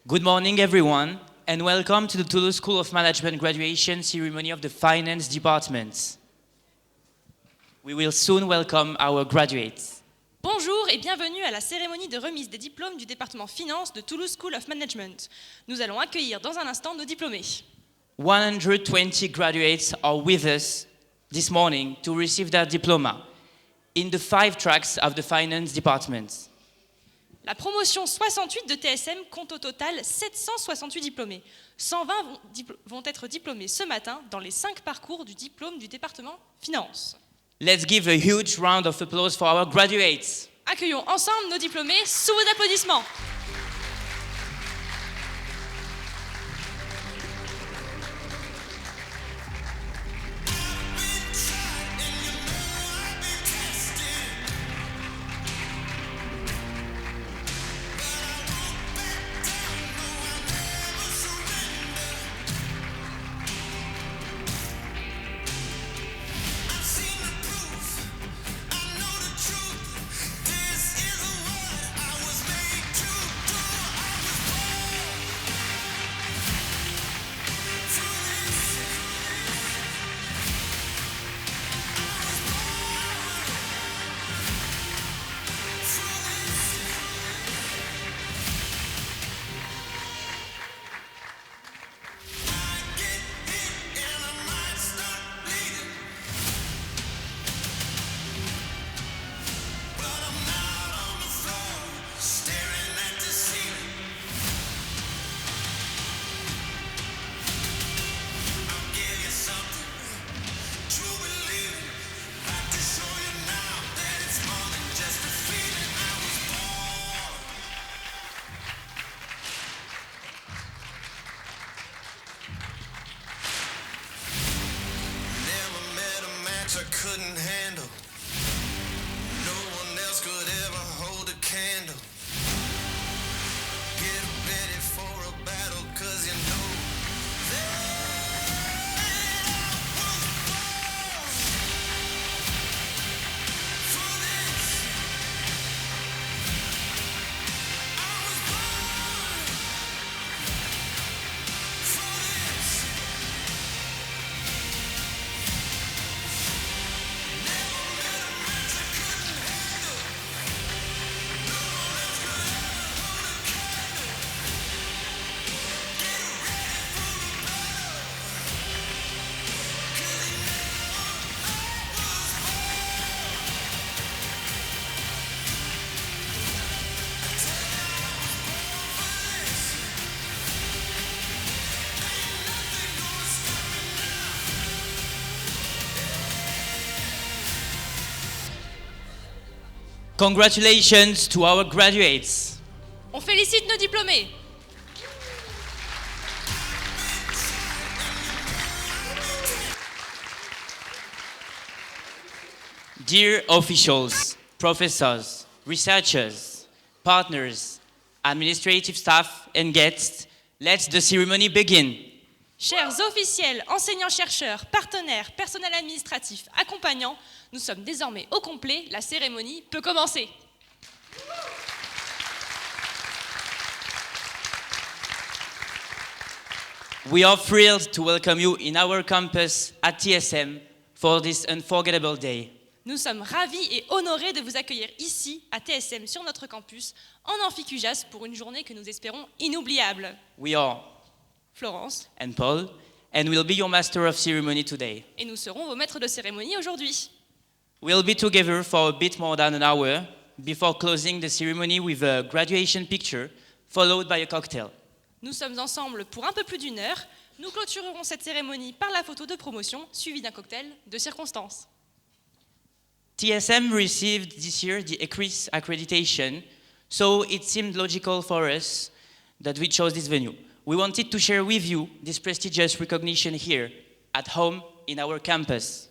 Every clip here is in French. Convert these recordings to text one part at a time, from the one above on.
Good morning, everyone, and welcome to the Toulouse School of Management graduation ceremony of the Finance Department. We will soon welcome our graduates. Bonjour et bienvenue à la cérémonie de remise des diplômes du département finance de Toulouse School of Management. Nous allons accueillir dans un instant nos diplômés. 120 graduates are with us this morning to receive their diploma in the 5 tracks of the Finance Department. La promotion 68 de TSM compte au total 768 diplômés. 120 vont être diplômés ce matin dans les 5 parcours du diplôme du département finance. Let's give a huge round of applause for our graduates. Accueillons ensemble nos diplômés sous vos applaudissements. I couldn't handle. No one else could ever hold a candle. Get ready for a battle, 'cause you know Congratulations to our graduates. On félicite nos diplômés. Dear officials, professors, researchers, partners, administrative staff, and guests, let the ceremony begin. Chers officiels, enseignants-chercheurs, partenaires, personnel administratif, accompagnants, nous sommes désormais au complet, la cérémonie peut commencer. We are thrilled to welcome you in our campus at TSM for this unforgettable day. Nous sommes ravis et honorés de vous accueillir ici, à TSM, sur notre campus, en amphicujas, pour une journée que nous espérons inoubliable. We are Florence. and Paul, and we'll be your master of ceremony today. Et nous serons vos maîtres de cérémonie aujourd'hui. We'll be together for a bit more than an hour before closing the ceremony with a graduation picture, followed by a cocktail. Nous sommes ensemble pour un peu plus d'1 heure. Nous clôturerons cette cérémonie par la photo de promotion, suivie d'un cocktail de circonstance. TSM received this year the ECRIS accreditation, so it seemed logical for us that we chose this venue. We wanted to share with you this prestigious recognition here, at home, in our campus.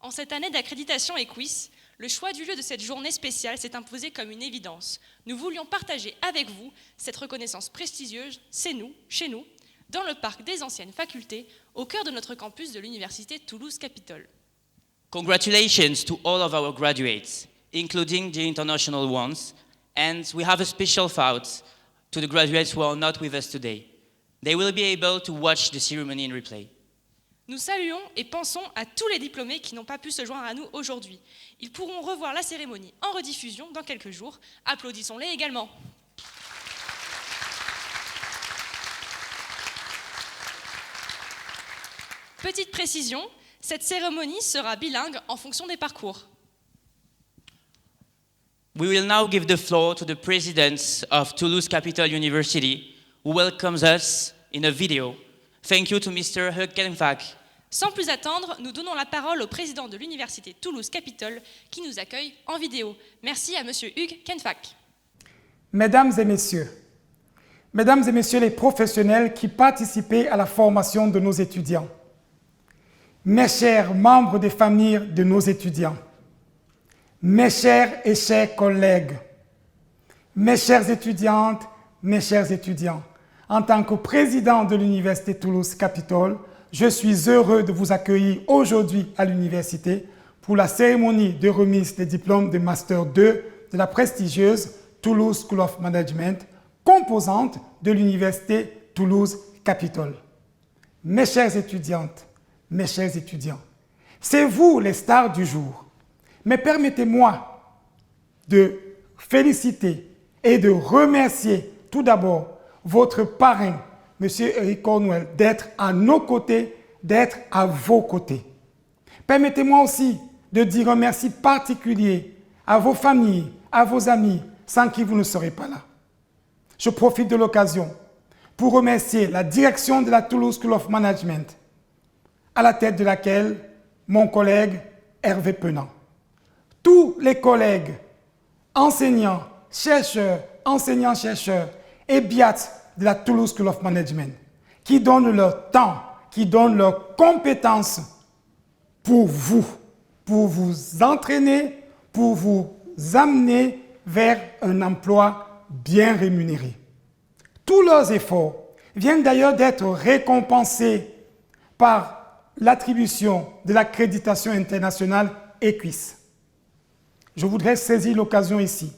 En cette année d'accréditation EQUIS, le choix du lieu de cette journée spéciale s'est imposé comme une évidence. Nous voulions partager avec vous cette reconnaissance prestigieuse, c'est nous, chez nous, dans le parc des anciennes facultés, au cœur de notre campus de l'Université Toulouse-Capitole. Congratulations to all of our graduates, including the international ones, and we have a special thought to the graduates who are not with us today. They will be able to watch the ceremony in replay. Nous saluons et pensons à tous les diplômés qui n'ont pas pu se joindre à nous aujourd'hui. Ils pourront revoir la cérémonie en rediffusion dans quelques jours. Applaudissons-les également. Petite précision, cette cérémonie sera bilingue en fonction des parcours. We will now give the floor to the president of Toulouse Capital University, who welcomes us in a video. Thank you to Mr. Hugues Kenfak. Sans plus attendre, nous donnons la parole au président de l'Université Toulouse Capitole qui nous accueille en vidéo. Merci à Monsieur Hugues Kenfak. Mesdames et messieurs les professionnels qui participaient à la formation de nos étudiants, mes chers membres des familles de nos étudiants, mes chers et chers collègues, mes chères étudiantes, mes chers étudiants, en tant que président de l'Université Toulouse Capitole, je suis heureux de vous accueillir aujourd'hui à l'université pour la cérémonie de remise des diplômes de Master 2 de la prestigieuse Toulouse School of Management, composante de l'Université Toulouse Capitole. Mes chères étudiantes, mes chers étudiants, c'est vous les stars du jour. Mais permettez-moi de féliciter et de remercier tout d'abord votre parrain, M. Eric Cornwell, d'être à nos côtés, d'être à vos côtés. Permettez-moi aussi de dire un merci particulier à vos familles, à vos amis, sans qui vous ne serez pas là. Je profite de l'occasion pour remercier la direction de la Toulouse School of Management, à la tête de laquelle mon collègue Hervé Penant. Tous les collègues, enseignants, chercheurs et BIAT de la Toulouse School of Management qui donnent leur temps, qui donnent leurs compétences pour vous entraîner, pour vous amener vers un emploi bien rémunéré. Tous leurs efforts viennent d'ailleurs d'être récompensés par l'attribution de l'accréditation internationale EQUIS. Je voudrais saisir l'occasion ici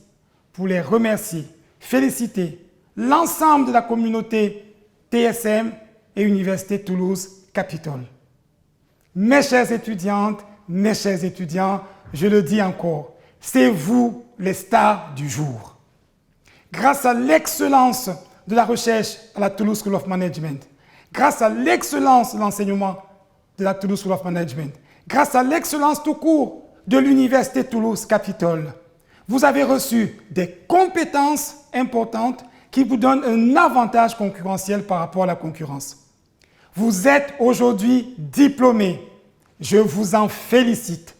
pour les remercier, féliciter l'ensemble de la communauté TSM et Université Toulouse Capitole. Mes chères étudiantes, mes chers étudiants, je le dis encore, c'est vous les stars du jour. Grâce à l'excellence de la recherche à la Toulouse School of Management, grâce à l'excellence de l'enseignement de la Toulouse School of Management, grâce à l'excellence tout court de l'Université Toulouse Capitole, vous avez reçu des compétences importantes qui vous donnent un avantage concurrentiel par rapport à la concurrence. Vous êtes aujourd'hui diplômés. Je vous en félicite.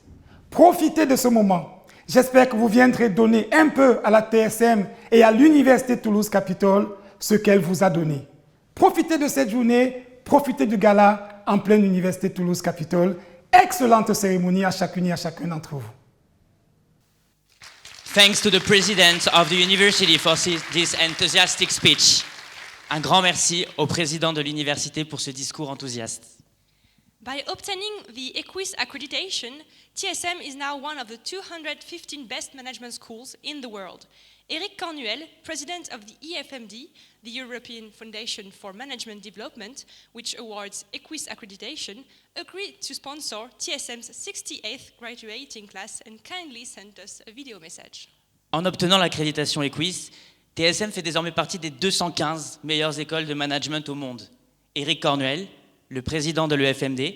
Profitez de ce moment. J'espère que vous viendrez donner un peu à la TSM et à l'Université Toulouse Capitole ce qu'elle vous a donné. Profitez de cette journée, profitez du gala en pleine Université Toulouse Capitole. Excellente cérémonie à chacune et à chacun d'entre vous. Thanks to the president of the university for this enthusiastic speech. Un grand merci au président de l'université pour ce discours enthousiaste. By obtaining the EQUIS accreditation, TSM is now one of the 215 best management schools in the world. Eric Cornuel, president of the EFMD, the European Foundation for Management Development, which awards EQUIS accreditation, agreed to sponsor TSM's 68th graduating class and kindly sent us a video message. En obtenant l'accréditation EQUIS, TSM fait désormais partie des 215 meilleures écoles de management au monde. Eric Cornuel, le président de l'EFMD,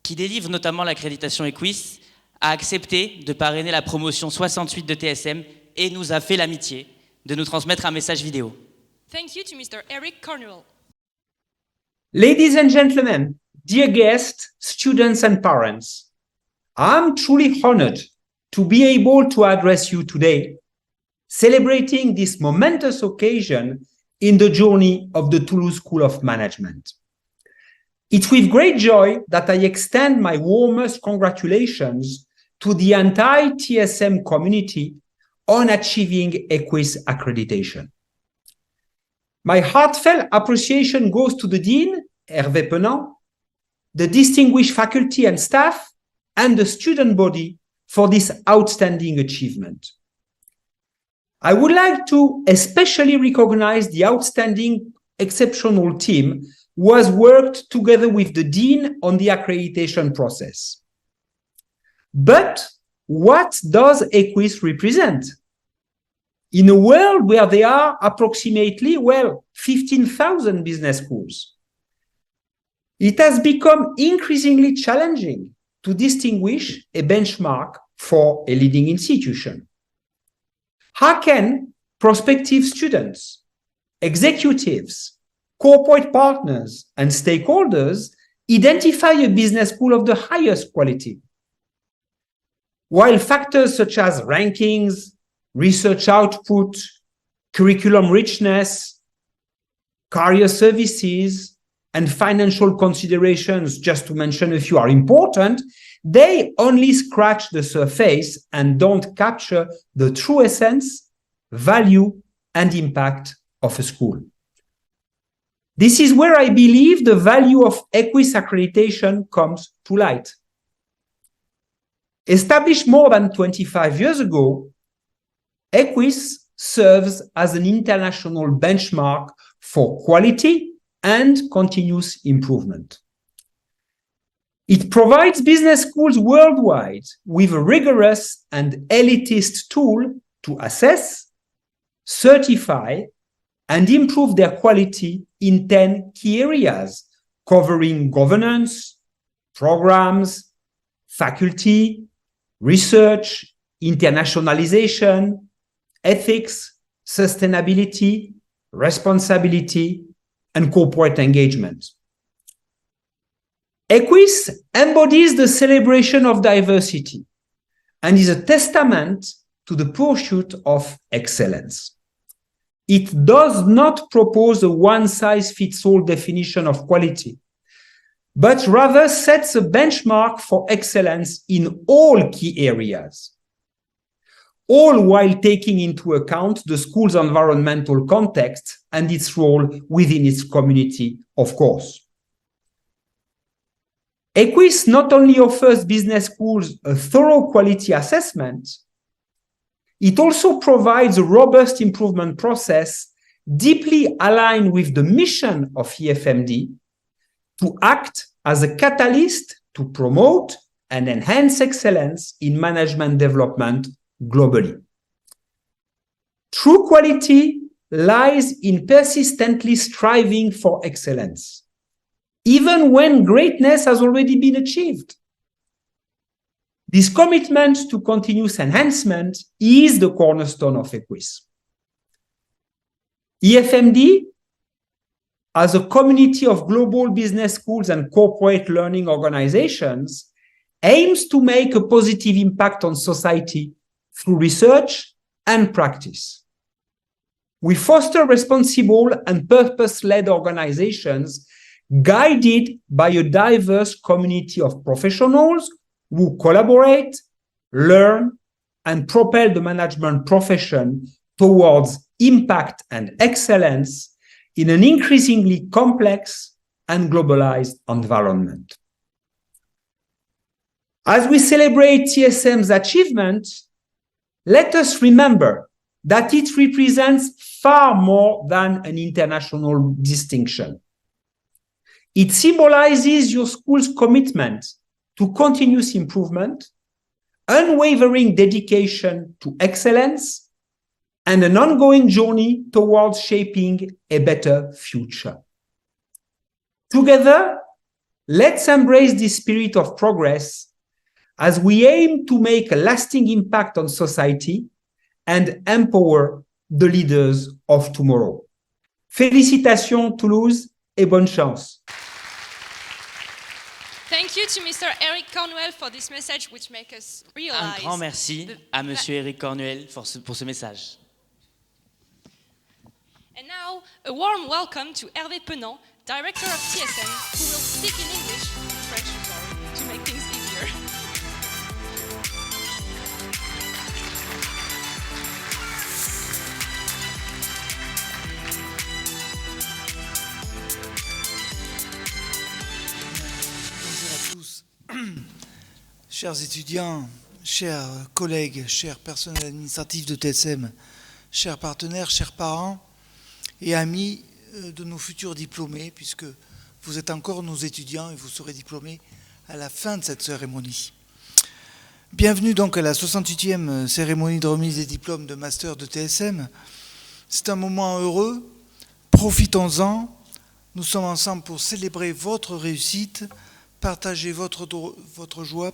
qui délivre notamment l'accréditation EQUIS, a accepté de parrainer la promotion 68 de TSM et nous a fait l'amitié de nous transmettre un message vidéo. Thank you to Mr. Eric Cornuel. Ladies and gentlemen, dear guests, students and parents, I'm truly honored to be able to address you today, celebrating this momentous occasion in the journey of the Toulouse School of Management. It's with great joy that I extend my warmest congratulations to the entire TSM community on achieving EQUIS accreditation. My heartfelt appreciation goes to the Dean, Hervé Penant, the distinguished faculty and staff, and the student body for this outstanding achievement. I would like to especially recognize the outstanding, exceptional team who has worked together with the Dean on the accreditation process. But what does EQUIS represent? In a world where there are approximately, 15,000 business schools, it has become increasingly challenging to distinguish a benchmark for a leading institution. How can prospective students, executives, corporate partners, and stakeholders identify a business school of the highest quality? While factors such as rankings, research output, curriculum richness, career services, and financial considerations, just to mention a few, are important, they only scratch the surface and don't capture the true essence, value, and impact of a school. This is where I believe the value of EQUIS accreditation comes to light. Established more than 25 years ago, EQUIS serves as an international benchmark for quality and continuous improvement. It provides business schools worldwide with a rigorous and elitist tool to assess, certify, and improve their quality in 10 key areas, covering governance, programs, faculty, research, internationalization, ethics, sustainability, responsibility, and corporate engagement. EQUIS embodies the celebration of diversity and is a testament to the pursuit of excellence. It does not propose a one-size-fits-all definition of quality, but rather sets a benchmark for excellence in all key areas, all while taking into account the school's environmental context and its role within its community, of course. EQUIS not only offers business schools a thorough quality assessment, it also provides a robust improvement process deeply aligned with the mission of EFMD to act as a catalyst to promote and enhance excellence in management development globally. True quality lies in persistently striving for excellence, even when greatness has already been achieved. This commitment to continuous enhancement is the cornerstone of EQUIS. EFMD, as a community of global business schools and corporate learning organizations, aims to make a positive impact on society through research and practice. We foster responsible and purpose-led organizations guided by a diverse community of professionals who collaborate, learn, and propel the management profession towards impact and excellence in an increasingly complex and globalized environment. As we celebrate TSM's achievement, let us remember that it represents far more than an international distinction. It symbolizes your school's commitment to continuous improvement, unwavering dedication to excellence, and an ongoing journey towards shaping a better future. Together, let's embrace this spirit of progress as we aim to make a lasting impact on society and empower the leaders of tomorrow. Félicitations Toulouse et bonne chance. Thank you to Mr. Eric Cornwell for this message which makes us Un realize. grand merci à Monsieur Eric Cornuel pour ce message. And now, a warm welcome to Hervé Penant, Director of TSM, who will speak in English, French, sorry, to make things easier. Bonjour à tous. Chers étudiants, chers collègues, chers personnels administratifs de TSM, chers partenaires, chers parents et amis de nos futurs diplômés, puisque vous êtes encore nos étudiants et vous serez diplômés à la fin de cette cérémonie. Bienvenue donc à la 68e cérémonie de remise des diplômes de master de TSM. C'est un moment heureux, profitons-en. Nous sommes ensemble pour célébrer votre réussite, partager votre joie,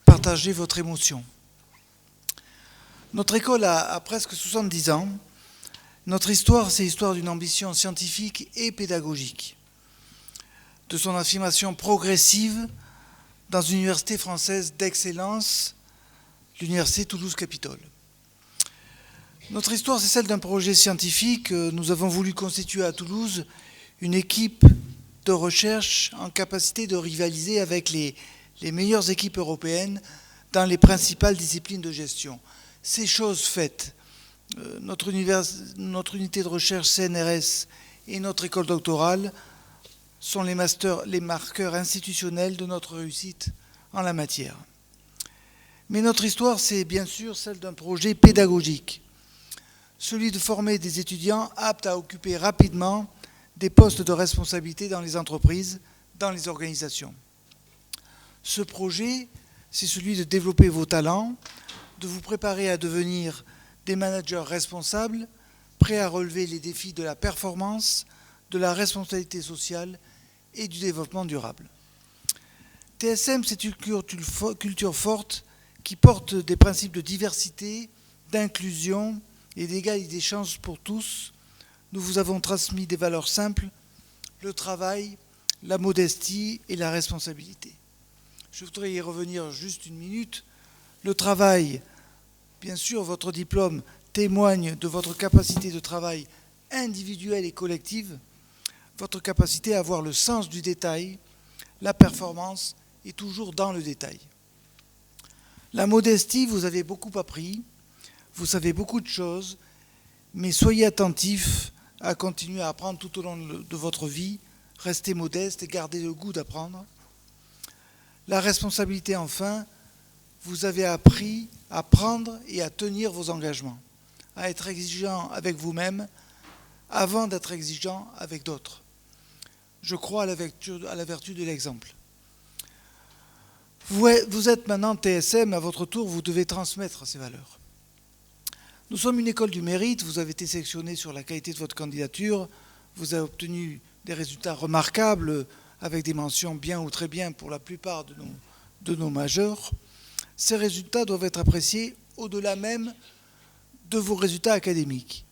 partager votre émotion. Notre école a presque 70 ans. Notre histoire, c'est l'histoire d'une ambition scientifique et pédagogique, de son affirmation progressive dans une université française d'excellence, l'université Toulouse-Capitole. Notre histoire, c'est celle d'un projet scientifique. Nous avons voulu constituer à Toulouse une équipe de recherche en capacité de rivaliser avec les meilleures équipes européennes dans les principales disciplines de gestion. C'est chose faite. Notre unité de recherche CNRS et notre école doctorale sont les marqueurs institutionnels de notre réussite en la matière. Mais notre histoire, c'est bien sûr celle d'un projet pédagogique, celui de former des étudiants aptes à occuper rapidement des postes de responsabilité dans les entreprises, dans les organisations. Ce projet, c'est celui de développer vos talents, de vous préparer à devenir des managers responsables, prêts à relever les défis de la performance, de la responsabilité sociale et du développement durable. TSM, c'est une culture forte qui porte des principes de diversité, d'inclusion et d'égalité des chances pour tous. Nous vous avons transmis des valeurs simples, le travail, la modestie et la responsabilité. Je voudrais y revenir juste une minute. Le travail, bien sûr, votre diplôme témoigne de votre capacité de travail individuelle et collective, votre capacité à avoir le sens du détail, la performance est toujours dans le détail. La modestie, vous avez beaucoup appris, vous savez beaucoup de choses, mais soyez attentifs à continuer à apprendre tout au long de votre vie, restez modeste et gardez le goût d'apprendre. La responsabilité, enfin, vous avez appris à prendre et à tenir vos engagements, à être exigeant avec vous-même avant d'être exigeant avec d'autres. Je crois à la vertu de l'exemple. Vous êtes maintenant TSM, à votre tour, vous devez transmettre ces valeurs. Nous sommes une école du mérite, vous avez été sélectionné sur la qualité de votre candidature, vous avez obtenu des résultats remarquables avec des mentions bien ou très bien pour la plupart de nos majeurs. Ces résultats doivent être appréciés au-delà même de vos résultats académiques.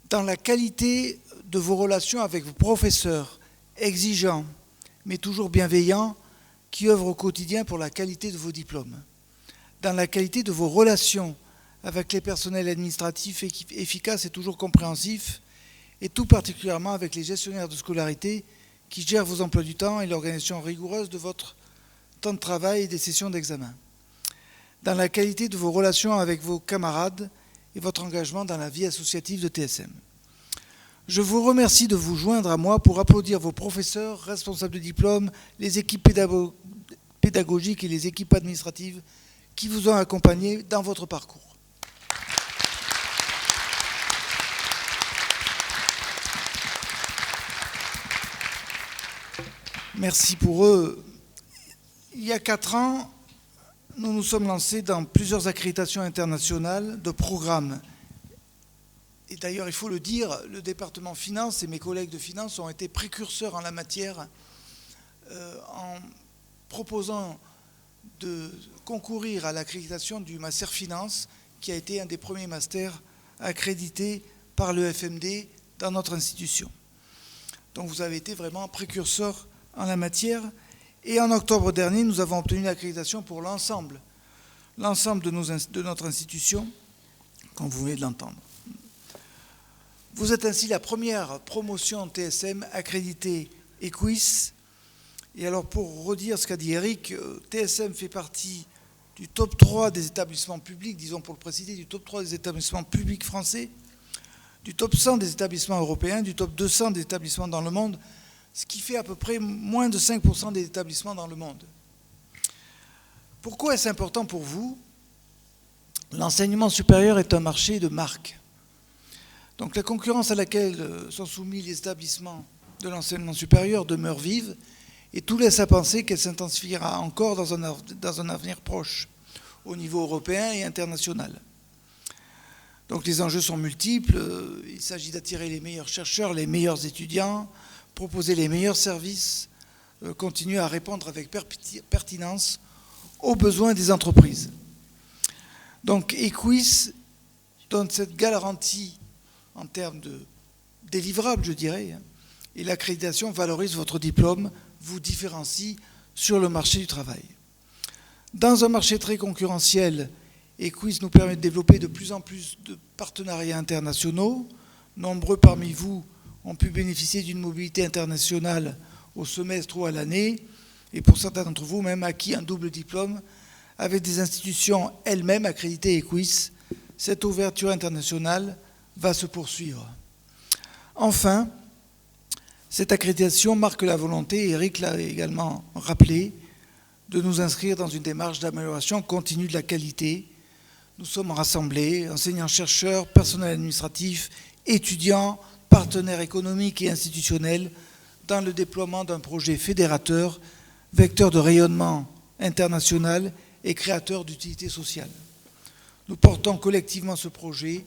Dans la qualité de vos relations avec vos professeurs, exigeants, mais toujours bienveillants, qui œuvrent au quotidien pour la qualité de vos diplômes. Dans la qualité de vos relations avec les personnels administratifs efficaces et toujours compréhensifs, et tout particulièrement avec les gestionnaires de scolarité qui gèrent vos emplois du temps et l'organisation rigoureuse de votre temps de travail et des sessions d'examen. Dans la qualité de vos relations avec vos camarades et votre engagement dans la vie associative de TSM. Je vous remercie de vous joindre à moi pour applaudir vos professeurs, responsables de diplôme, les équipes pédagogiques et les équipes administratives qui vous ont accompagné dans votre parcours. Merci pour eux. Il y a 4 ans, nous nous sommes lancés dans plusieurs accréditations internationales de programmes. Et d'ailleurs, il faut le dire, le département finance et mes collègues de finance ont été précurseurs en la matière en proposant de concourir à l'accréditation du Master Finance, qui a été un des premiers masters accrédités par le FMD dans notre institution. Donc vous avez été vraiment précurseurs en la matière. Et en octobre dernier, nous avons obtenu l'accréditation pour l'ensemble de notre institution, comme vous venez de l'entendre. Vous êtes ainsi la première promotion TSM accréditée EQUIS. Et alors pour redire ce qu'a dit Eric, TSM fait partie du top 3 des établissements publics, disons pour le préciser, du top 3 des établissements publics français, du top 100 des établissements européens, du top 200 des établissements dans le monde, ce qui fait à peu près moins de 5% des établissements dans le monde. Pourquoi est-ce important pour vous? L'enseignement supérieur est un marché de marque. Donc la concurrence à laquelle sont soumis les établissements de l'enseignement supérieur demeure vive et tout laisse à penser qu'elle s'intensifiera encore dans un avenir proche, au niveau européen et international. Donc les enjeux sont multiples, il s'agit d'attirer les meilleurs chercheurs, les meilleurs étudiants, proposer les meilleurs services, continuer à répondre avec pertinence aux besoins des entreprises. Donc EQUIS donne cette garantie en termes de délivrable, je dirais, et l'accréditation valorise votre diplôme, vous différencie sur le marché du travail. Dans un marché très concurrentiel, EQUIS nous permet de développer de plus en plus de partenariats internationaux. Nombreux parmi vous ont pu bénéficier d'une mobilité internationale au semestre ou à l'année, et pour certains d'entre vous, même acquis un double diplôme avec des institutions elles-mêmes accréditées EQUIS. Cette ouverture internationale va se poursuivre. Enfin, cette accréditation marque la volonté, Eric l'a également rappelé, de nous inscrire dans une démarche d'amélioration continue de la qualité. Nous sommes rassemblés, enseignants-chercheurs, personnel administratif, étudiants, partenaires économiques et institutionnels, dans le déploiement d'un projet fédérateur, vecteur de rayonnement international et créateur d'utilité sociale. Nous portons collectivement ce projet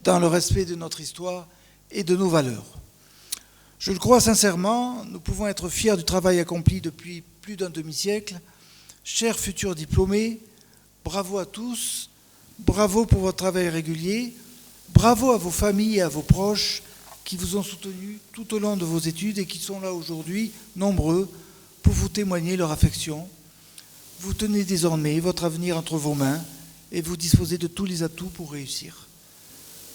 dans le respect de notre histoire et de nos valeurs. Je le crois sincèrement, nous pouvons être fiers du travail accompli depuis plus d'un demi-siècle. Chers futurs diplômés, bravo à tous, bravo pour votre travail régulier, bravo à vos familles et à vos proches qui vous ont soutenus tout au long de vos études et qui sont là aujourd'hui, nombreux, pour vous témoigner leur affection. Vous tenez désormais votre avenir entre vos mains et vous disposez de tous les atouts pour réussir.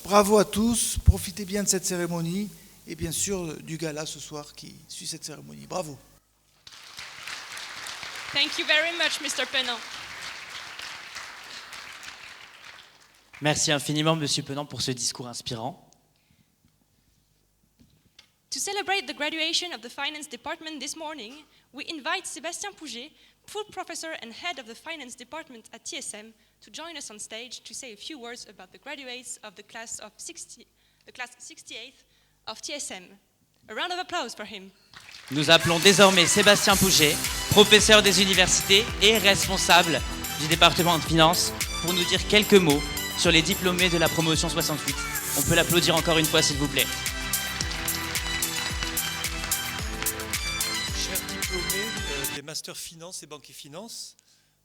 Bravo à tous, profitez bien de cette cérémonie et bien sûr du gala ce soir qui suit cette cérémonie. Bravo. Thank you very much, Mr. Penant. Merci infiniment, Monsieur Penant, pour ce discours inspirant. To celebrate the graduation of the Finance Department this morning, we invite Sébastien Pouget, full professor and head of the Finance Department at TSM, to join us on stage to say a few words about the graduates of the class 68 of TSM. A round of applause for him. Nous appelons désormais Sébastien Pouget, professeur des universités et responsable du département de finance, pour nous dire quelques mots sur les diplômés de la promotion 68. On peut l'applaudir encore une fois, s'il vous plaît. Chers diplômés des Masters Finance et Banque et Finance,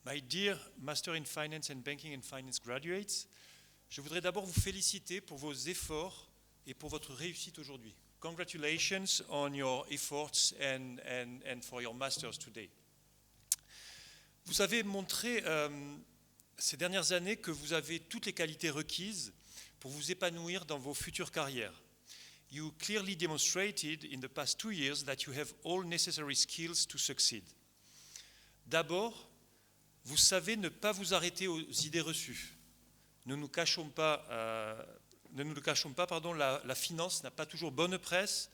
my dear Master in Finance and Banking and Finance graduates, je voudrais d'abord vous féliciter pour vos efforts et pour votre réussite aujourd'hui. Congratulations on your efforts and for your masters today. Vous avez montré ces dernières années que vous avez toutes les qualités requises pour vous épanouir dans vos futures carrières. You clearly demonstrated in the past 2 years that you have all necessary skills to succeed. D'abord, vous savez ne pas vous arrêter aux idées reçues. Ne nous le cachons pas, la finance n'a pas toujours bonne presse.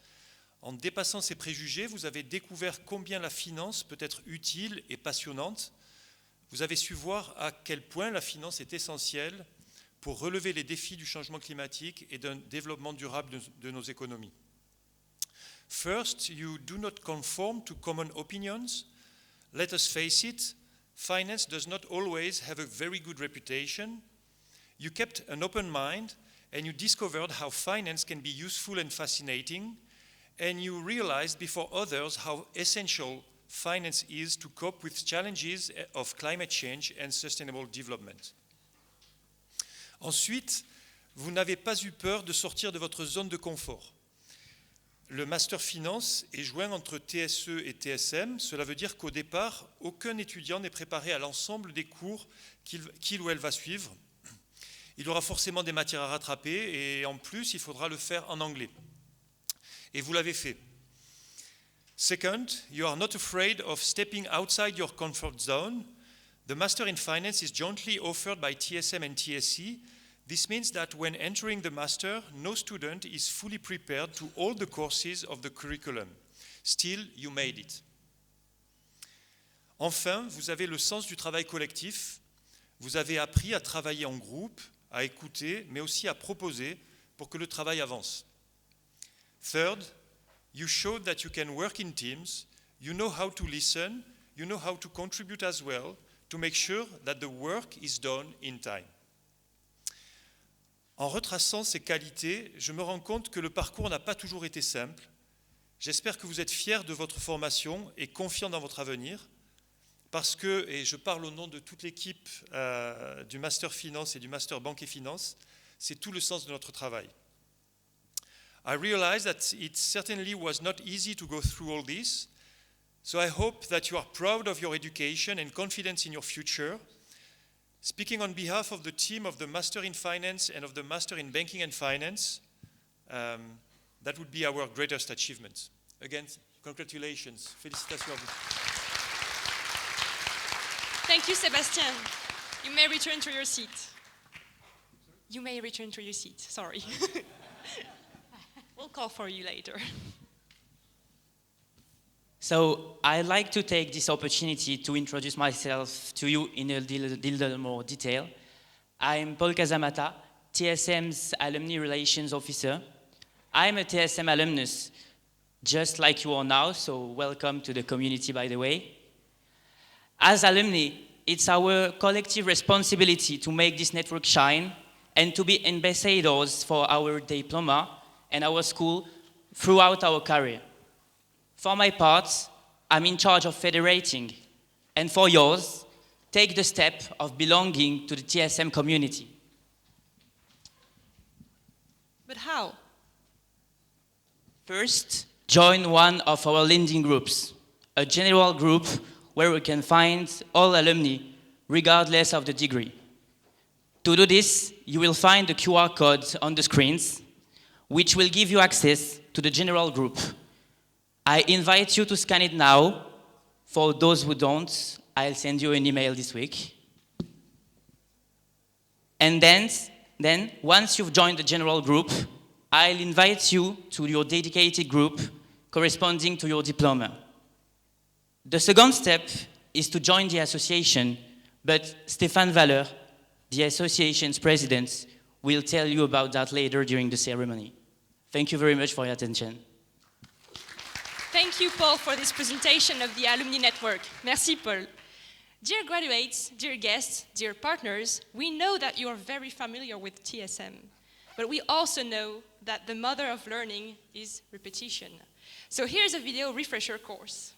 En dépassant ces préjugés, vous avez découvert combien la finance peut être utile et passionnante. Vous avez su voir à quel point la finance est essentielle pour relever les défis du changement climatique et d'un développement durable de nos économies. First, you do not conform to common opinions. Let us face it, finance does not always have a very good reputation. You kept an open mind and you discovered how finance can be useful and fascinating, and you realized before others how essential finance is to cope with challenges of climate change and sustainable development. Ensuite, vous n'avez pas eu peur de sortir de votre zone de confort. Le Master Finance est joint entre TSE et TSM. Cela veut dire qu'au départ, aucun étudiant n'est préparé à l'ensemble des cours qu'il ou elle va suivre. Il aura forcément des matières à rattraper et en plus, il faudra le faire en anglais. Et vous l'avez fait. Second, you are not afraid of stepping outside your comfort zone. The Master in Finance is jointly offered by TSM and TSE. This means that when entering the Master, no student is fully prepared to all the courses of the curriculum. Still, you made it. Enfin, vous avez le sens du travail collectif. Vous avez appris à travailler en groupe, à écouter, mais aussi à proposer pour que le travail avance. Third, you showed that you can work in teams, you know how to listen, you know how to contribute as well, to make sure that the work is done in time. En retraçant ces qualités, je me rends compte que le parcours n'a pas toujours été simple. J'espère que vous êtes fiers de votre formation et confiants dans votre avenir, parce que, et je parle au nom de toute l'équipe du Master Finance et du Master Banque et Finance, c'est tout le sens de notre travail. I realize that it certainly was not easy to go through all this, so I hope that you are proud of your education and confident in your future. Speaking on behalf of the team of the Master in Finance and of the Master in Banking and Finance, that would be our greatest achievement. Again, congratulations. Félicitations à vous. Thank you, Sébastien. You may return to your seat. You may return to your seat, sorry. We'll call for you later. So I'd like to take this opportunity to introduce myself to you in a little more detail. I'm Paul Casamata, TSM's Alumni Relations Officer. I'm a TSM alumnus, just like you are now, so welcome to the community, by the way. As alumni, it's our collective responsibility to make this network shine and to be ambassadors for our diploma and our school throughout our career. For my part, I'm in charge of federating, and for yours, take the step of belonging to the TSM community. But how? First, join one of our lending groups, a general group where we can find all alumni, regardless of the degree. To do this, you will find the QR code on the screens, which will give you access to the general group. I invite you to scan it now. For those who don't, I'll send you an email this week. And then, once you've joined the general group, I'll invite you to your dedicated group corresponding to your diploma. The second step is to join the association, but Stéphane Valeur, the association's president, will tell you about that later during the ceremony. Thank you very much for your attention. Thank you, Paul, for this presentation of the Alumni Network. Merci, Paul. Dear graduates, dear guests, dear partners, we know that you are very familiar with TSM, but we also know that the mother of learning is repetition. So here's a video refresher course.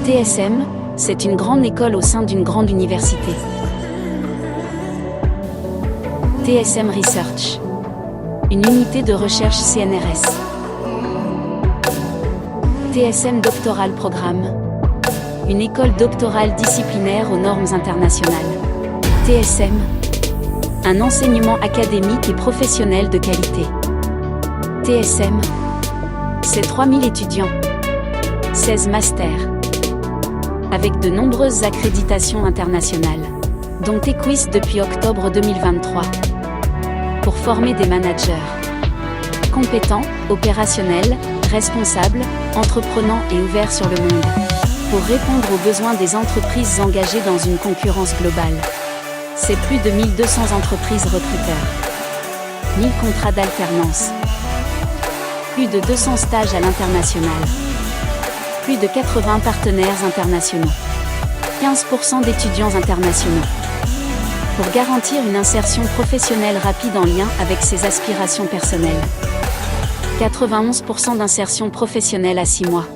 TSM, c'est une grande école au sein d'une grande université. TSM Research, une unité de recherche CNRS. TSM Doctoral Programme, une école doctorale disciplinaire aux normes internationales. TSM, un enseignement académique et professionnel de qualité. TSM, c'est 3000 étudiants, 16 masters, avec de nombreuses accréditations internationales, dont EQUIS depuis octobre 2023, pour former des managers compétents, opérationnels, responsables, entreprenants et ouverts sur le monde, pour répondre aux besoins des entreprises engagées dans une concurrence globale. C'est plus de 1200 entreprises recruteurs, 1000 contrats d'alternance, plus de 200 stages à l'international, plus de 80 partenaires internationaux, 15% d'étudiants internationaux. Pour garantir une insertion professionnelle rapide en lien avec ses aspirations personnelles. 91% d'insertion professionnelle à 6 mois.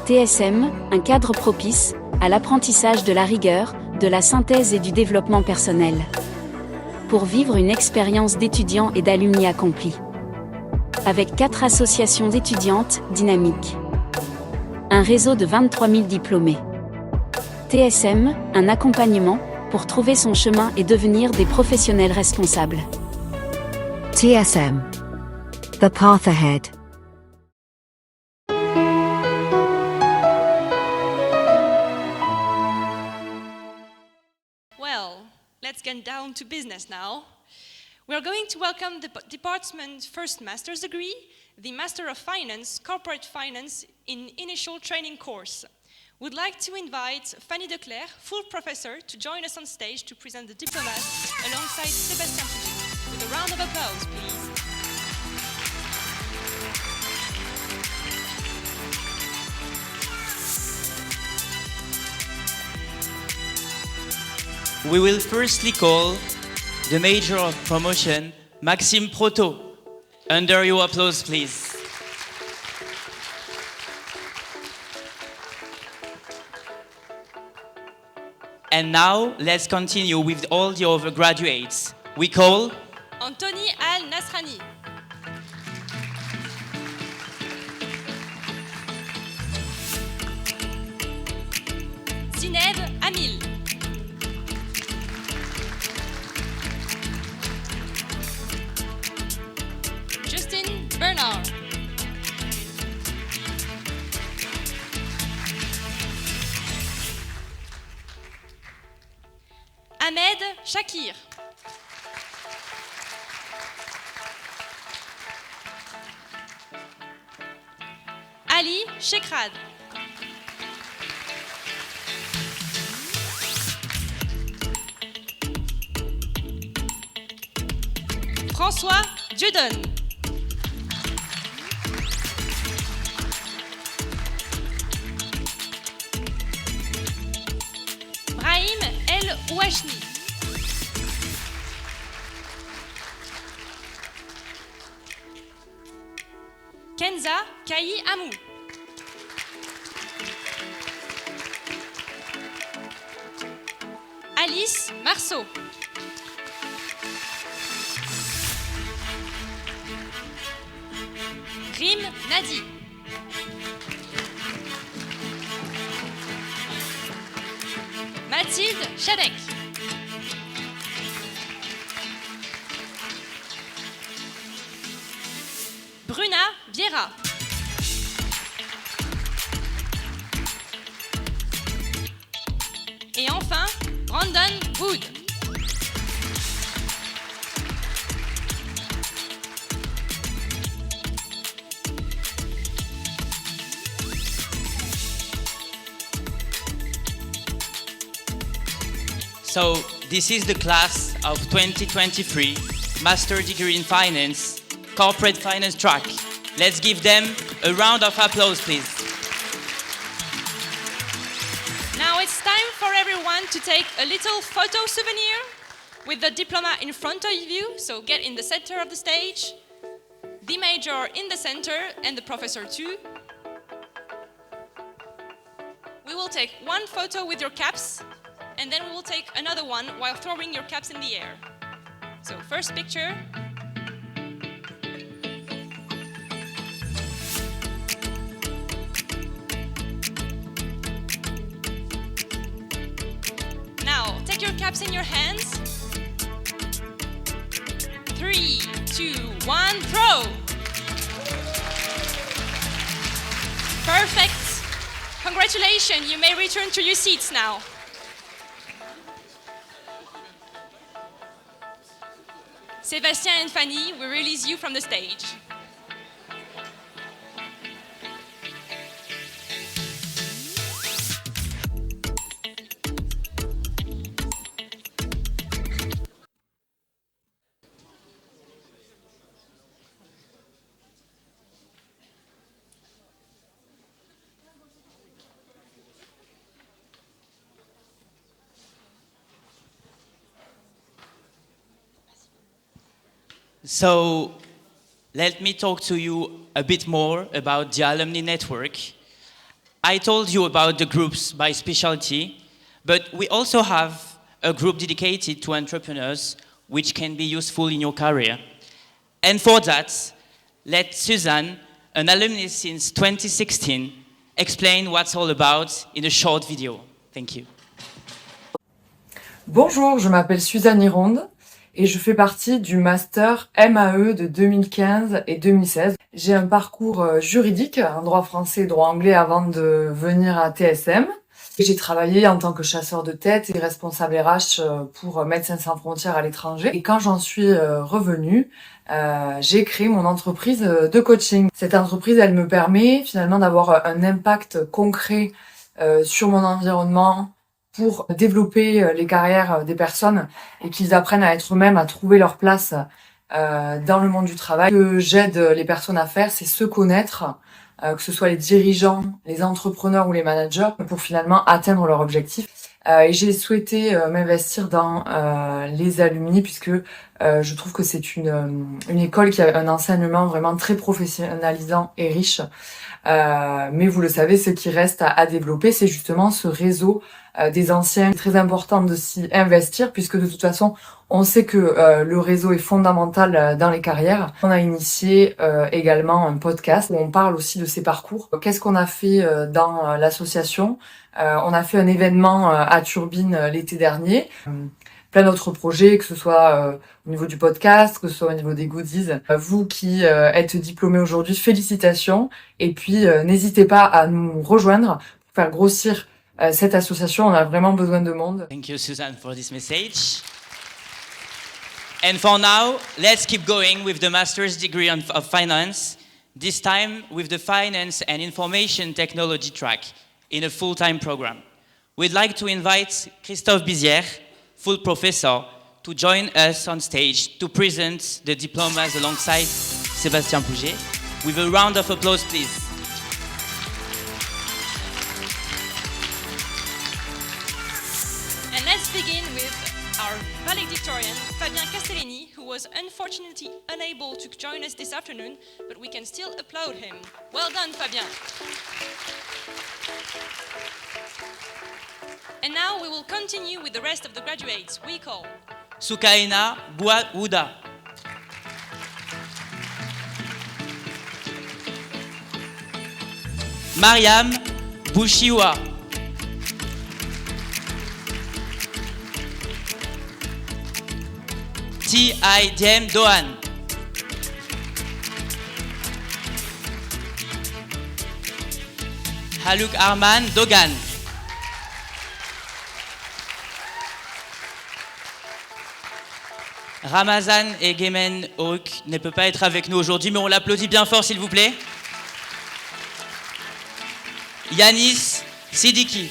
TSM, un cadre propice à l'apprentissage de la rigueur, de la synthèse et du développement personnel. Pour vivre une expérience d'étudiant et d'alumni accompli. Avec 4 associations étudiantes dynamiques. Un réseau de 23 000 diplômés. TSM, un accompagnement pour trouver son chemin et devenir des professionnels responsables. TSM. The path ahead. Well, let's get down to business now. We are going to welcome the department's first master's degree, the Master of Finance, Corporate Finance in Initial Training course. We'd like to invite Fanny Declerc, full professor, to join us on stage to present the diplomas alongside Sébastien Pouget. With a round of applause, please. We will firstly call the Major of Promotion, Maxime Proto. Under your applause, please. And now, let's continue with all the other graduates. We call Anthony Al-Nasrani. Zineb Amil. Justin Bernard. Ahmed Shakir. Ali Shekrad. François Dieudonne. Brahim El Ouachni. Kenza Kayi Amou. Alice Marceau. Rim Nadi. Mathilde Chadec. Bruna Viera. Et enfin, Brandon Wood. So, this is the class of 2023, Master Degree in Finance, Corporate Finance track. Let's give them a round of applause, please. Now it's time for everyone to take a little photo souvenir with the diploma in front of you, so get in the center of the stage, the major in the center and the professor too. We will take one photo with your caps, and then we will take another one while throwing your caps in the air. So first picture. Now, take your caps in your hands. 3, 2, 1, throw! Perfect! Congratulations, you may return to your seats now. Sébastien and Fanny will release you from the stage. So, let me talk to you a bit more about the alumni network. I told you about the groups by specialty, but we also have a group dedicated to entrepreneurs, which can be useful in your career. And for that, let Suzanne, an alumni since 2016, explain what's all about in a short video. Thank you. Bonjour, je m'appelle Suzanne Ironde et je fais partie du master MAE de 2015 et 2016. J'ai un parcours juridique, en droit français et droit anglais avant de venir à TSM. J'ai travaillé en tant que chasseur de tête et responsable RH pour Médecins sans frontières à l'étranger. Et quand j'en suis revenue, j'ai créé mon entreprise de coaching. Cette entreprise, elle me permet finalement d'avoir un impact concret sur mon environnement pour développer les carrières des personnes et qu'ils apprennent à être eux-mêmes, à trouver leur place dans le monde du travail. Ce que j'aide les personnes à faire, c'est se connaître, que ce soit les dirigeants, les entrepreneurs ou les managers, pour finalement atteindre leur objectif. Et j'ai souhaité m'investir dans les alumni puisque je trouve que c'est une école qui a un enseignement vraiment très professionnalisant et riche. Mais vous le savez, ce qui reste à développer, c'est justement ce réseau des anciens. C'est très important de s'y investir puisque de toute façon, on sait que le réseau est fondamental dans les carrières. On a initié également un podcast où on parle aussi de ces parcours. Qu'est-ce qu'on a fait dans l'association? On a fait un événement à Turbine l'été dernier. Plein d'autres projets, que ce soit au niveau du podcast, que ce soit au niveau des goodies. Vous qui êtes diplômés aujourd'hui, félicitations. Et puis, n'hésitez pas à nous rejoindre pour faire grossir cette association. On a vraiment besoin de monde. Thank you, Suzanne, for this message. And for now, let's keep going with the master's degree of finance, this time with the finance and information technology track in a full-time program. We'd like to invite Christophe Bizière, full professor, to join us on stage to present the diplomas alongside Sébastien Pouget. With a round of applause, please. And let's begin with our valedictorian, Fabien Castellini, who was unfortunately unable to join us this afternoon, but we can still applaud him. Well done, Fabien. And now we will continue with the rest of the graduates. We call Sukaina Bouaouda. Mariam Bouchiwa. T.I. Diem Doan. Haluk Arman Dogan. Ramazan Egemen Oruk ne peut pas être avec nous aujourd'hui, mais on l'applaudit bien fort, s'il vous plaît. Yanis Sidiki.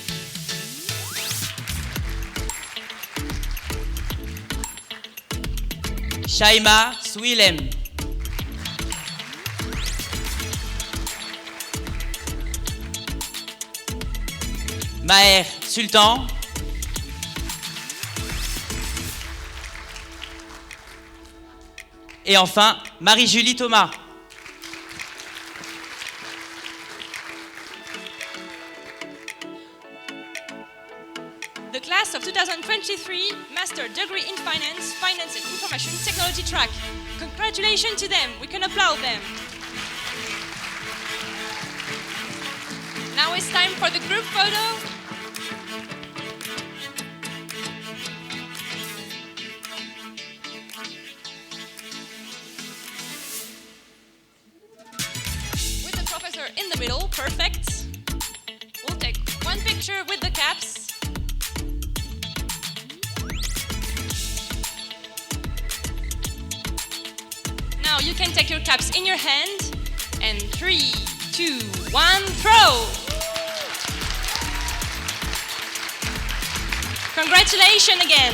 Shaima Swilem. Maher Sultan. Et enfin, Marie-Julie Thomas. the class of 2023 Master Degree in Finance, Finance and Information Technology track. Congratulations to them. We can applaud them. Now it's time for the group photo. With the professor in the middle, perfect. We'll take one picture with the caps. Now you can take your caps in your hand, and 3, 2, 1, throw! Congratulations again!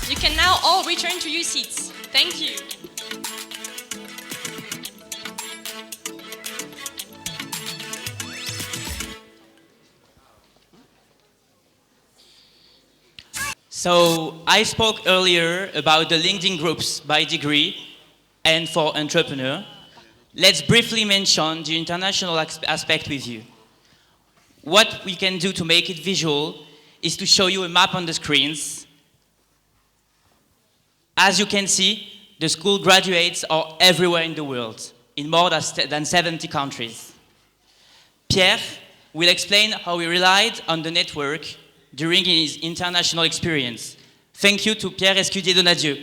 You can now all return to your seats. Thank you. So I spoke earlier about the LinkedIn groups by degree and for entrepreneur. Let's briefly mention the international aspect with you. What we can do to make it visual is to show you a map on the screens. As you can see, the school graduates are everywhere in the world, in more than 70 countries. Pierre will explain how he relied on the network during his international experience. Thank you to Pierre Escudier Donadieu.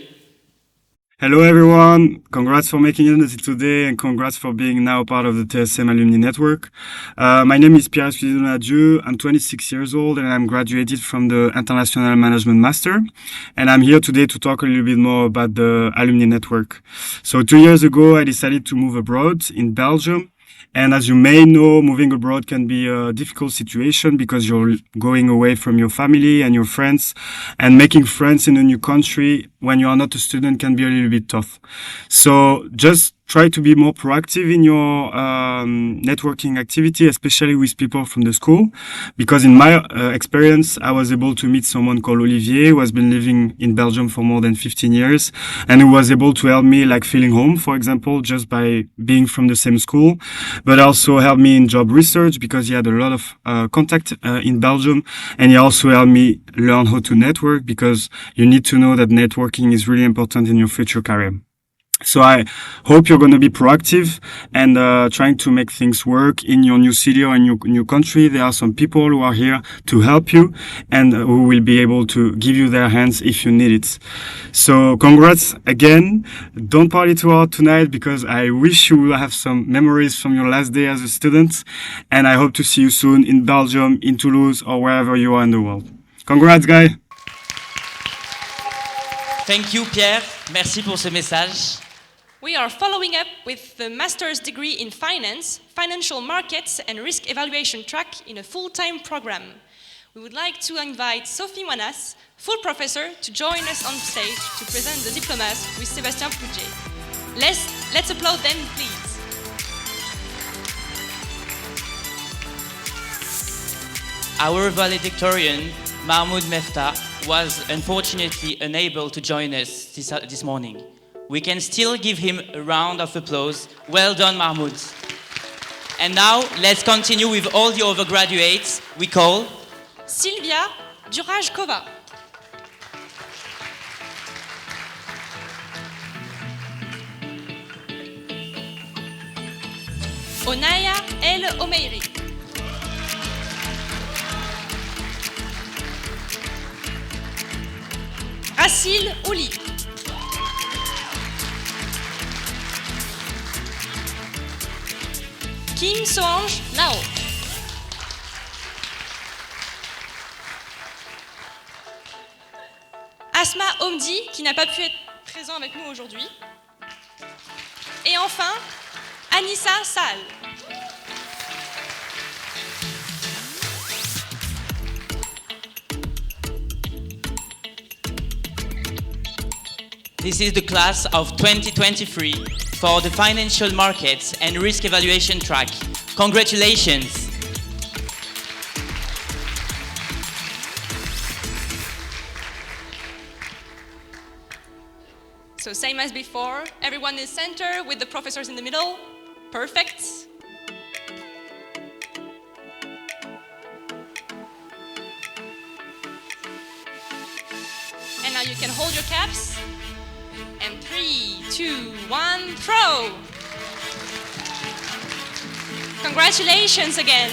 Hello everyone, congrats for making it today and congrats for being now part of the TSM Alumni Network. My name is Pierre Espidonadieu, I'm 26 years old and I'm graduated from the International Management Master. And I'm here today to talk a little bit more about the Alumni Network. So 2 years ago, I decided to move abroad in Belgium. And as you may know, moving abroad can be a difficult situation because you're going away from your family and your friends, and making friends in a new country when you are not a student can be a little bit tough. So just try to be more proactive in your networking activity, especially with people from the school, because in my experience, I was able to meet someone called Olivier, who has been living in Belgium for more than 15 years, and who was able to help me like feeling home, for example, just by being from the same school, but also helped me in job research because he had a lot of contact in Belgium, and he also helped me learn how to network because you need to know that networking is really important in your future career. So I hope you're going to be proactive and trying to make things work in your new city or in your new country. There are some people who are here to help you and who will be able to give you their hands if you need it. So congrats again. Don't party too hard tonight because I wish you will have some memories from your last day as a student. And I hope to see you soon in Belgium, in Toulouse, or wherever you are in the world. Congrats, guys. Thank you, Pierre. Merci pour ce message. We are following up with the master's degree in finance, financial markets and risk evaluation track in a full-time program. We would like to invite Sophie Moinas, full professor, to join us on stage to present the diplomas with Sébastien Pouget. Let's applaud them, please. Our valedictorian, Mahmoud Mefta, was unfortunately unable to join us this morning. We can still give him a round of applause. Well done, Mahmoud. And now, let's continue with all the other graduates. We call Sylvia Duraj-Kova. Onaya El Omeiri. Rassil Ouli. Kim Soange Nao. Asma Omdi, qui n'a pas pu être présent avec nous aujourd'hui. Et enfin, Anissa Sall. This is the class of 2023 for the Financial Markets and Risk Evaluation track. Congratulations! So same as before, everyone is center with the professors in the middle. Perfect. And now you can hold your caps. And 3, 2, 1, throw! Congratulations again!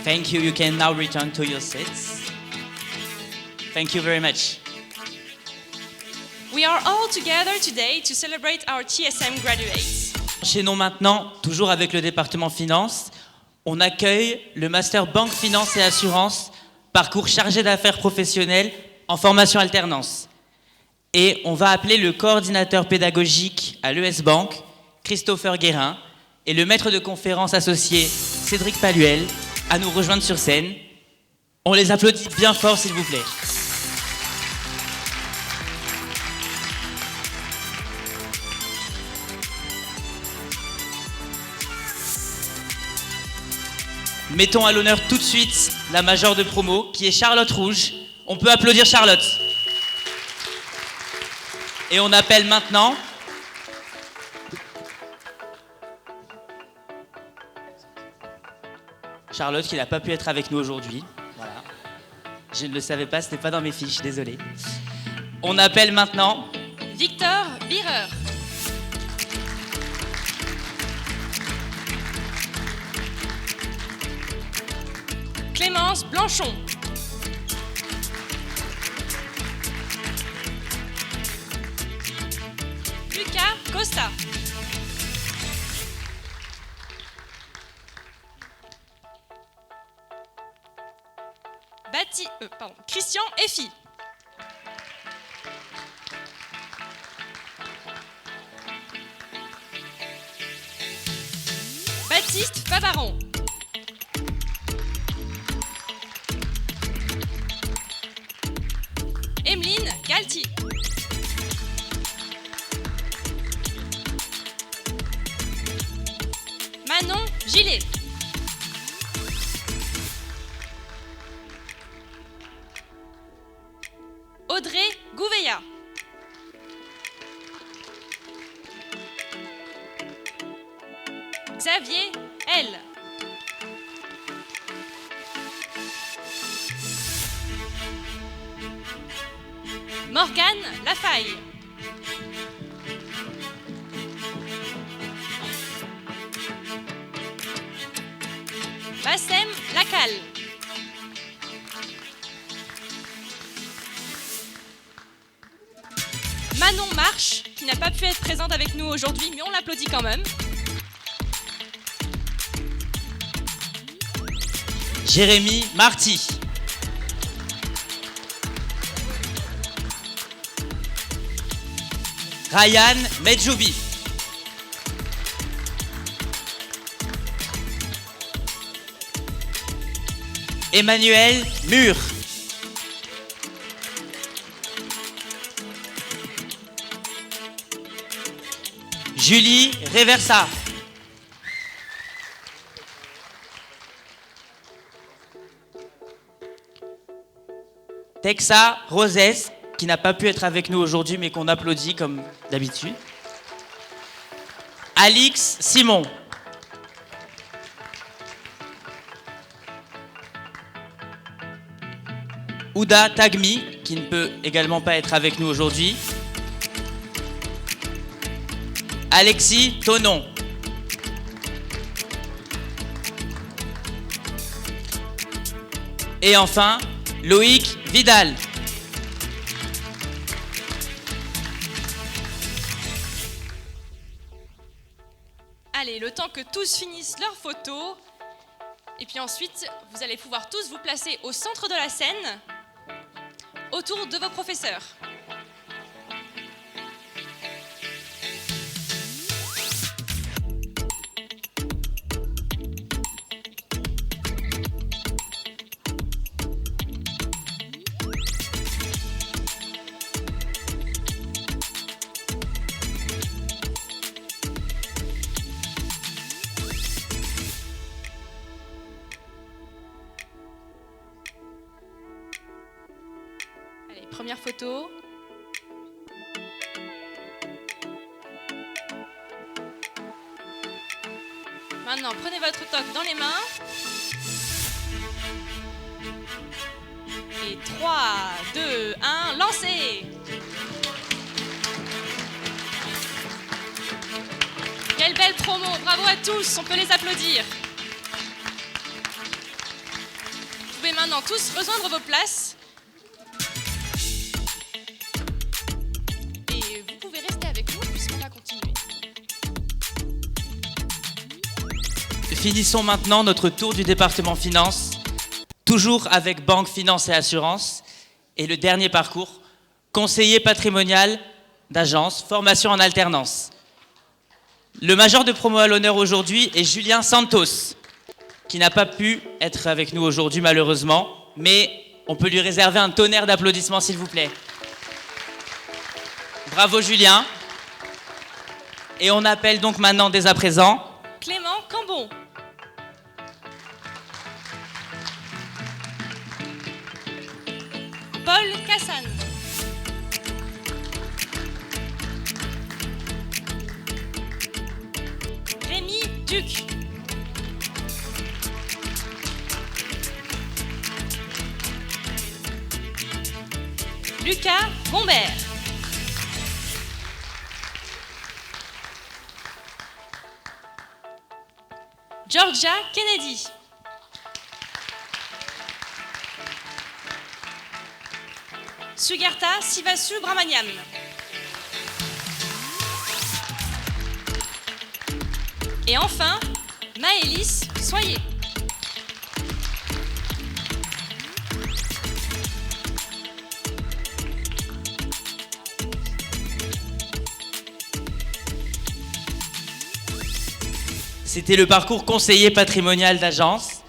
Thank you. You can now return to your seats. Thank you very much. We are all together today to celebrate our TSM graduates. Enchaînons maintenant, toujours avec le département finance. On accueille le Master Banque, Finance et Assurance, parcours chargé d'affaires professionnelles en formation alternance. Et on va appeler le coordinateur pédagogique à l'ES Bank, Christopher Guérin, et le maître de conférence associé, Cédric Paluel, à nous rejoindre sur scène. On les applaudit bien fort, s'il vous plaît. Mettons à l'honneur tout de suite la majeure de promo, qui est Charlotte Rouge. On peut applaudir Charlotte. Et on appelle maintenant Charlotte, qui n'a pas pu être avec nous aujourd'hui. Voilà. Je ne le savais pas, ce n'était pas dans mes fiches, désolé. On appelle maintenant Victor Bireur. Clémence Blanchon. Costa. Christian Effy. Baptiste Favaron. Emeline Galti. Manon Gillet. Audrey Gouveia. Xavier L. Morgane Lafaille. Bassem Lacalle. Manon Marche, qui n'a pas pu être présente avec nous aujourd'hui, mais on l'applaudit quand même. Jérémy Marty. Ryan Medjoubi. Emmanuel Mur. Julie Reversa. Texa Rosès, qui n'a pas pu être avec nous aujourd'hui, mais qu'on applaudit comme d'habitude. Alix Simon. Ouda Tagmi, qui ne peut également pas être avec nous aujourd'hui. Alexis Tonon. Et enfin, Loïc Vidal. Allez, le temps que tous finissent leurs photos. Et puis ensuite, vous allez pouvoir tous vous placer au centre de la scène, autour de vos professeurs. Première photo. Maintenant, prenez votre toque dans les mains. Et 3, 2, 1, lancez! Quelle belle promo! Bravo à tous, on peut les applaudir. Vous pouvez maintenant tous rejoindre vos places. Finissons maintenant notre tour du département finance, toujours avec banque, finance et assurance. Et le dernier parcours, conseiller patrimonial d'agence, formation en alternance. Le major de promo à l'honneur aujourd'hui est Julien Santos, qui n'a pas pu être avec nous aujourd'hui malheureusement, mais on peut lui réserver un tonnerre d'applaudissements s'il vous plaît. Bravo Julien. Et on appelle donc maintenant dès à présent Clément Cambon. Paul Cassan. Rémi Duc. Lucas Bombert. Georgia Kennedy. Sugarta Sivasu Brahmanian. Et enfin, Maëlys Soyer. C'était le parcours conseiller patrimonial d'agence.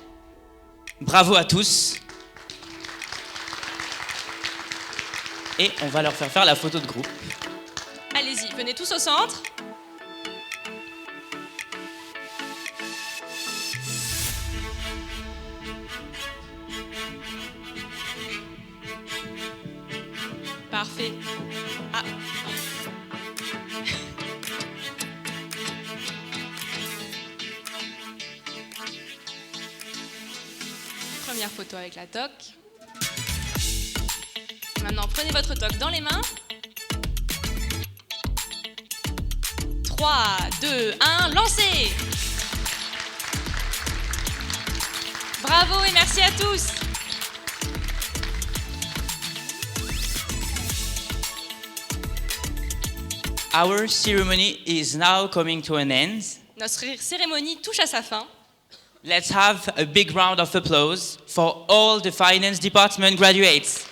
Bravo à tous. Et on va leur faire la photo de groupe. Allez-y, venez tous au centre. Parfait. Ah. Première photo avec la toque. Maintenant, prenez votre toque dans les mains. 3, 2, 1, lancez! Bravo et merci à tous! Our ceremony is now coming to an end. Notre cérémonie touche à sa fin. Let's have a big round of applause for all the finance department graduates.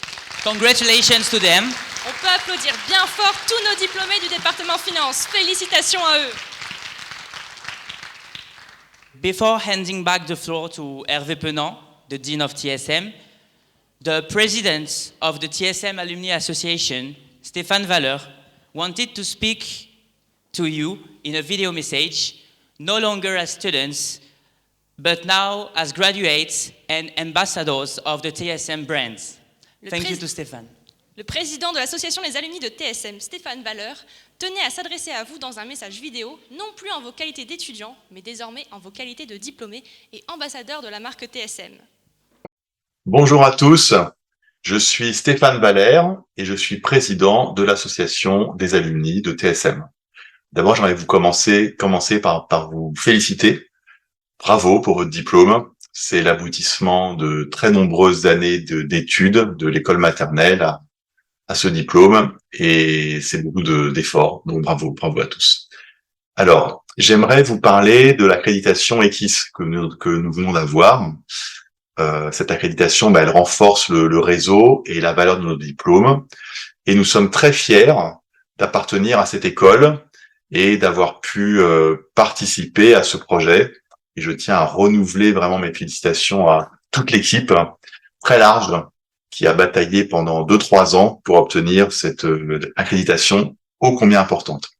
Congratulations to them. On peut applaudir bien fort tous nos diplômés du département finance. Félicitations à eux. Before handing back the floor to Hervé Penant, the Dean of TSM, the President of the TSM Alumni Association, Stéphane Valeur, wanted to speak to you in a video message, no longer as students, but now as graduates and ambassadors of the TSM brands. Thank you to Stéphane. Le président de l'association des alumni de TSM, Stéphane Valeur, tenait à s'adresser à vous dans un message vidéo, non plus en vos qualités d'étudiants, mais désormais en vos qualités de diplômés et ambassadeurs de la marque TSM. Bonjour à tous, je suis Stéphane Valère et je suis président de l'association des alumni de TSM. D'abord, j'aimerais vous commencer par vous féliciter. Bravo pour votre diplôme. C'est l'aboutissement de très nombreuses années d'études de l'école maternelle à ce diplôme et c'est beaucoup d'efforts. Donc bravo à tous. Alors, j'aimerais vous parler de l'accréditation EQUIS que nous venons d'avoir. Cette accréditation, elle renforce le réseau et la valeur de nos diplômes. Et nous sommes très fiers d'appartenir à cette école et d'avoir pu participer à ce projet. Et je tiens à renouveler vraiment mes félicitations à toute l'équipe très large qui a bataillé pendant 2-3 ans pour obtenir cette accréditation ô combien importante.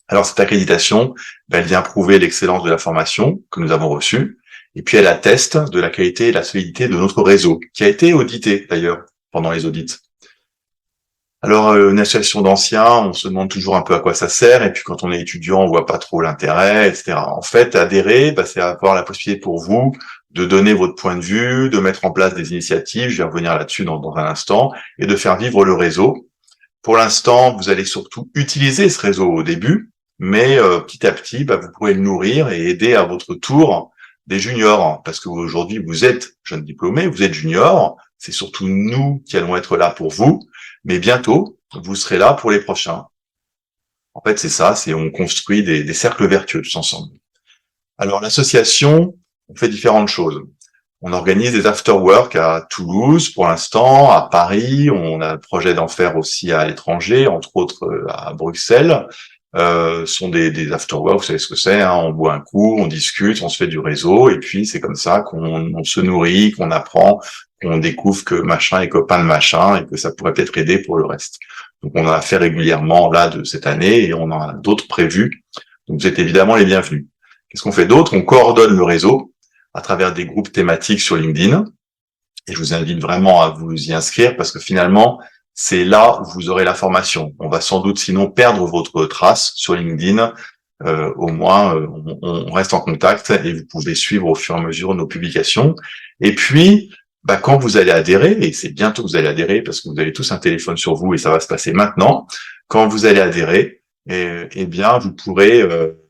Alors cette accréditation, elle vient prouver l'excellence de la formation que nous avons reçue et puis elle atteste de la qualité et la solidité de notre réseau qui a été audité d'ailleurs pendant les audits. Alors, une association d'anciens, on se demande toujours un peu à quoi ça sert, et puis quand on est étudiant, on voit pas trop l'intérêt, etc. En fait, adhérer, c'est avoir la possibilité pour vous de donner votre point de vue, de mettre en place des initiatives, je vais revenir là-dessus dans un instant, et de faire vivre le réseau. Pour l'instant, vous allez surtout utiliser ce réseau au début, mais petit à petit, vous pourrez le nourrir et aider à votre tour des juniors, parce qu'aujourd'hui, vous êtes jeune diplômé, vous êtes junior, c'est surtout nous qui allons être là pour vous, mais bientôt, vous serez là pour les prochains. En fait, c'est ça, on construit des cercles vertueux tous ensemble. Alors, l'association, on fait différentes choses. On organise des after-work à Toulouse pour l'instant, à Paris, on a le projet d'en faire aussi à l'étranger, entre autres à Bruxelles. Sont des after-work, vous savez ce que c'est, on boit un coup, on discute, on se fait du réseau, et puis c'est comme ça qu'on se nourrit, qu'on apprend, qu'on découvre que machin est copain de machin, et que ça pourrait peut-être aider pour le reste. Donc on en a fait régulièrement là de cette année, et on en a d'autres prévus, donc vous êtes évidemment les bienvenus. Qu'est-ce qu'on fait d'autre? On coordonne le réseau à travers des groupes thématiques sur LinkedIn, et je vous invite vraiment à vous y inscrire, parce que finalement, c'est là où vous aurez la formation. On va sans doute sinon perdre votre trace sur LinkedIn. Au moins, on reste en contact et vous pouvez suivre au fur et à mesure nos publications. Et puis, quand vous allez adhérer, et c'est bientôt que vous allez adhérer parce que vous avez tous un téléphone sur vous et ça va se passer maintenant, quand vous allez adhérer, bien, vous pourrez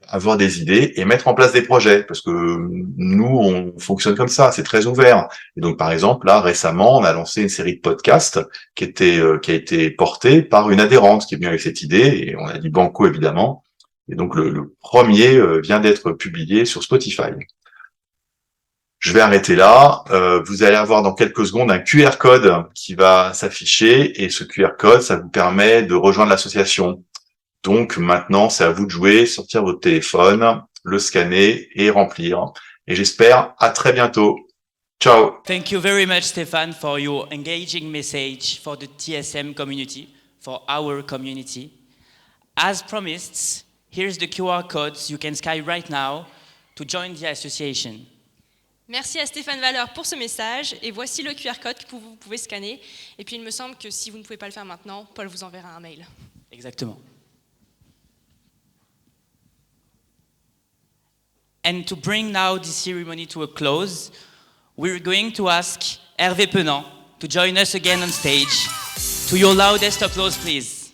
avoir des idées et mettre en place des projets, parce que nous, on fonctionne comme ça, c'est très ouvert. Et donc, par exemple, là, récemment, on a lancé une série de podcasts qui a été portée par une adhérente qui est venue avec cette idée, et on a dit banco, évidemment, Et donc le premier vient d'être publié sur Spotify. Je vais arrêter là. Vous allez avoir dans quelques secondes un QR code qui va s'afficher et ce QR code, ça vous permet de rejoindre l'association. Donc maintenant, c'est à vous de jouer, sortir votre téléphone, le scanner et remplir. Et j'espère à très bientôt. Ciao. Thank you very much, Stéphane, for your engaging message for the TSM community, for our community. As promised, here's the QR codes you can scan right now to join the association. Merci à Stéphane Valeur pour ce message et voici le QR code que vous pouvez scanner. Et puis il me semble que si vous ne pouvez pas le faire maintenant, Paul vous enverra un mail. Exactement. And to bring now this ceremony to a close, we're going to ask Hervé Penant to join us again on stage. To your loudest applause, please.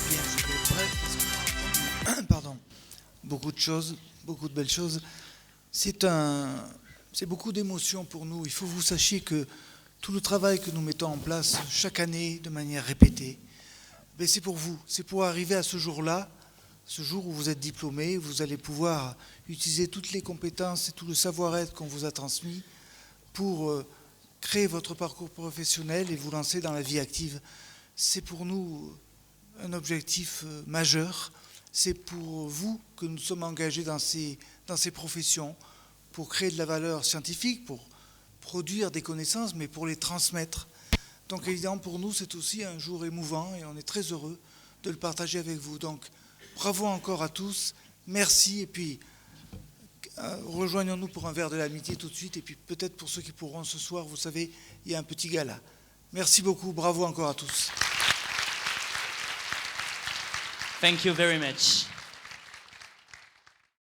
Bien, je vais être bref parce que, pardon, beaucoup de choses, beaucoup de belles choses. C'est beaucoup d'émotions pour nous. Il faut que vous sachiez que tout le travail que nous mettons en place chaque année de manière répétée, ben c'est pour vous, c'est pour arriver à ce jour-là, ce jour où vous êtes diplômé, vous allez pouvoir utiliser toutes les compétences et tout le savoir-être qu'on vous a transmis pour créer votre parcours professionnel et vous lancer dans la vie active. C'est pour nous un objectif majeur. C'est pour vous que nous sommes engagés dans ces professions, pour créer de la valeur scientifique, pour produire des connaissances, mais pour les transmettre. Donc évidemment, pour nous, c'est aussi un jour émouvant et on est très heureux de le partager avec vous. Donc bravo encore à tous, merci, et puis rejoignons-nous pour un verre de l'amitié tout de suite, et puis peut-être pour ceux qui pourront ce soir, vous savez, il y a un petit gala. Merci beaucoup, bravo encore à tous. Thank you very much.